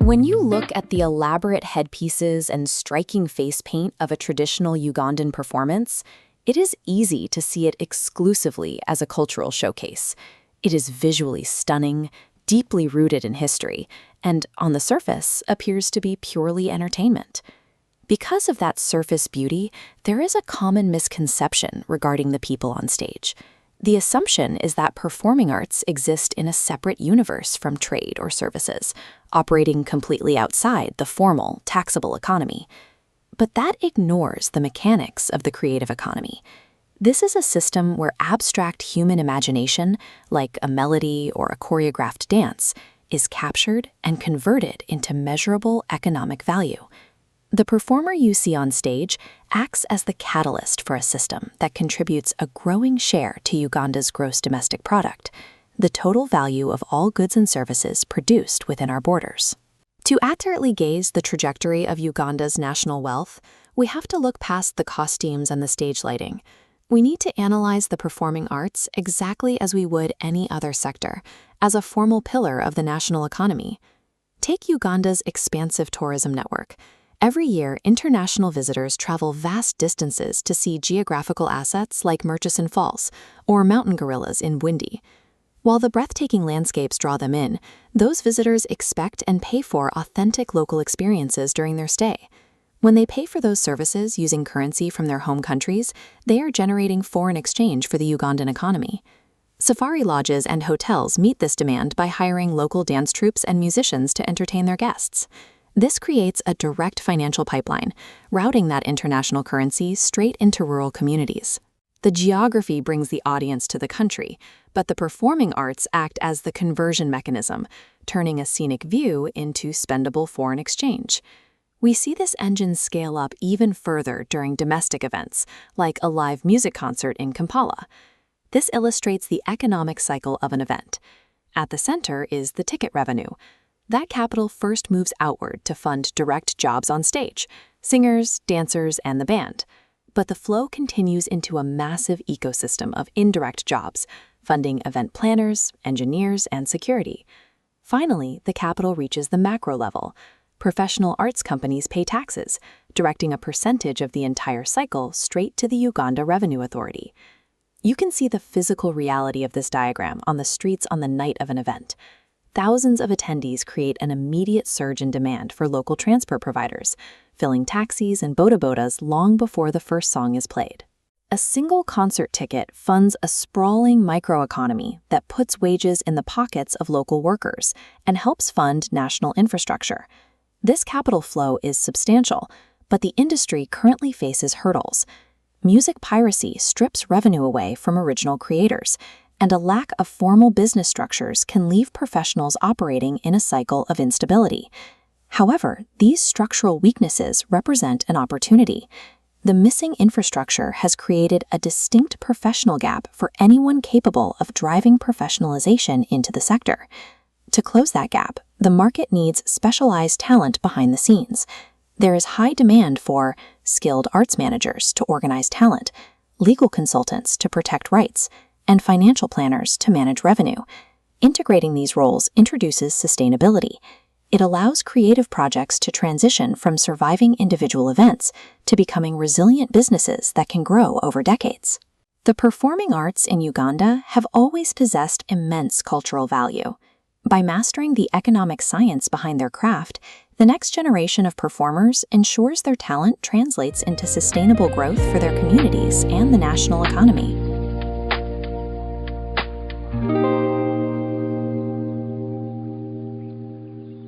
When you look at the elaborate headpieces and striking face paint of a traditional Ugandan performance, it is easy to see it exclusively as a cultural showcase. It is visually stunning, deeply rooted in history, and on the surface appears to be purely entertainment. Because of that surface beauty, there is a common misconception regarding the people on stage. The assumption is that performing arts exist in a separate universe from trade or services, operating completely outside the formal, taxable economy. But that ignores the mechanics of the creative economy. This is a system where abstract human imagination, like a melody or a choreographed dance, is captured and converted into measurable economic value. The performer you see on stage acts as the catalyst for a system that contributes a growing share to Uganda's gross domestic product, the total value of all goods and services produced within our borders. To accurately gauge the trajectory of Uganda's national wealth, we have to look past the costumes and the stage lighting. We need to analyze the performing arts exactly as we would any other sector, as a formal pillar of the national economy. Take Uganda's expansive tourism network. Every year, international visitors travel vast distances to see geographical assets like Murchison Falls or mountain gorillas in Bwindi. While the breathtaking landscapes draw them in, those visitors expect and pay for authentic local experiences during their stay. When they pay for those services using currency from their home countries, they are generating foreign exchange for the Ugandan economy. Safari lodges and hotels meet this demand by hiring local dance troupes and musicians to entertain their guests. This creates a direct financial pipeline, routing that international currency straight into rural communities. The geography brings the audience to the country, but the performing arts act as the conversion mechanism, turning a scenic view into spendable foreign exchange. We see this engine scale up even further during domestic events, like a live music concert in Kampala. This illustrates the economic cycle of an event. At the center is the ticket revenue. That capital first moves outward to fund direct jobs on stage, singers, dancers, and the band. But the flow continues into a massive ecosystem of indirect jobs, funding event planners, engineers, and security. Finally, the capital reaches the macro level. Professional arts companies pay taxes, directing a percentage of the entire cycle straight to the Uganda Revenue Authority. You can see the physical reality of this diagram on the streets on the night of an event. Thousands of attendees create an immediate surge in demand for local transport providers, filling taxis and bodabodas long before the first song is played. A single concert ticket funds a sprawling microeconomy that puts wages in the pockets of local workers and helps fund national infrastructure. This capital flow is substantial, but the industry currently faces hurdles. Music piracy strips revenue away from original creators, and a lack of formal business structures can leave professionals operating in a cycle of instability. However, these structural weaknesses represent an opportunity. The missing infrastructure has created a distinct professional gap for anyone capable of driving professionalization into the sector. To close that gap, the market needs specialized talent behind the scenes. There is high demand for skilled arts managers to organize talent, legal consultants to protect rights, and financial planners to manage revenue. Integrating these roles introduces sustainability. It allows creative projects to transition from surviving individual events to becoming resilient businesses that can grow over decades. The performing arts in Uganda have always possessed immense cultural value. By mastering the economic science behind their craft, the next generation of performers ensures their talent translates into sustainable growth for their communities and the national economy.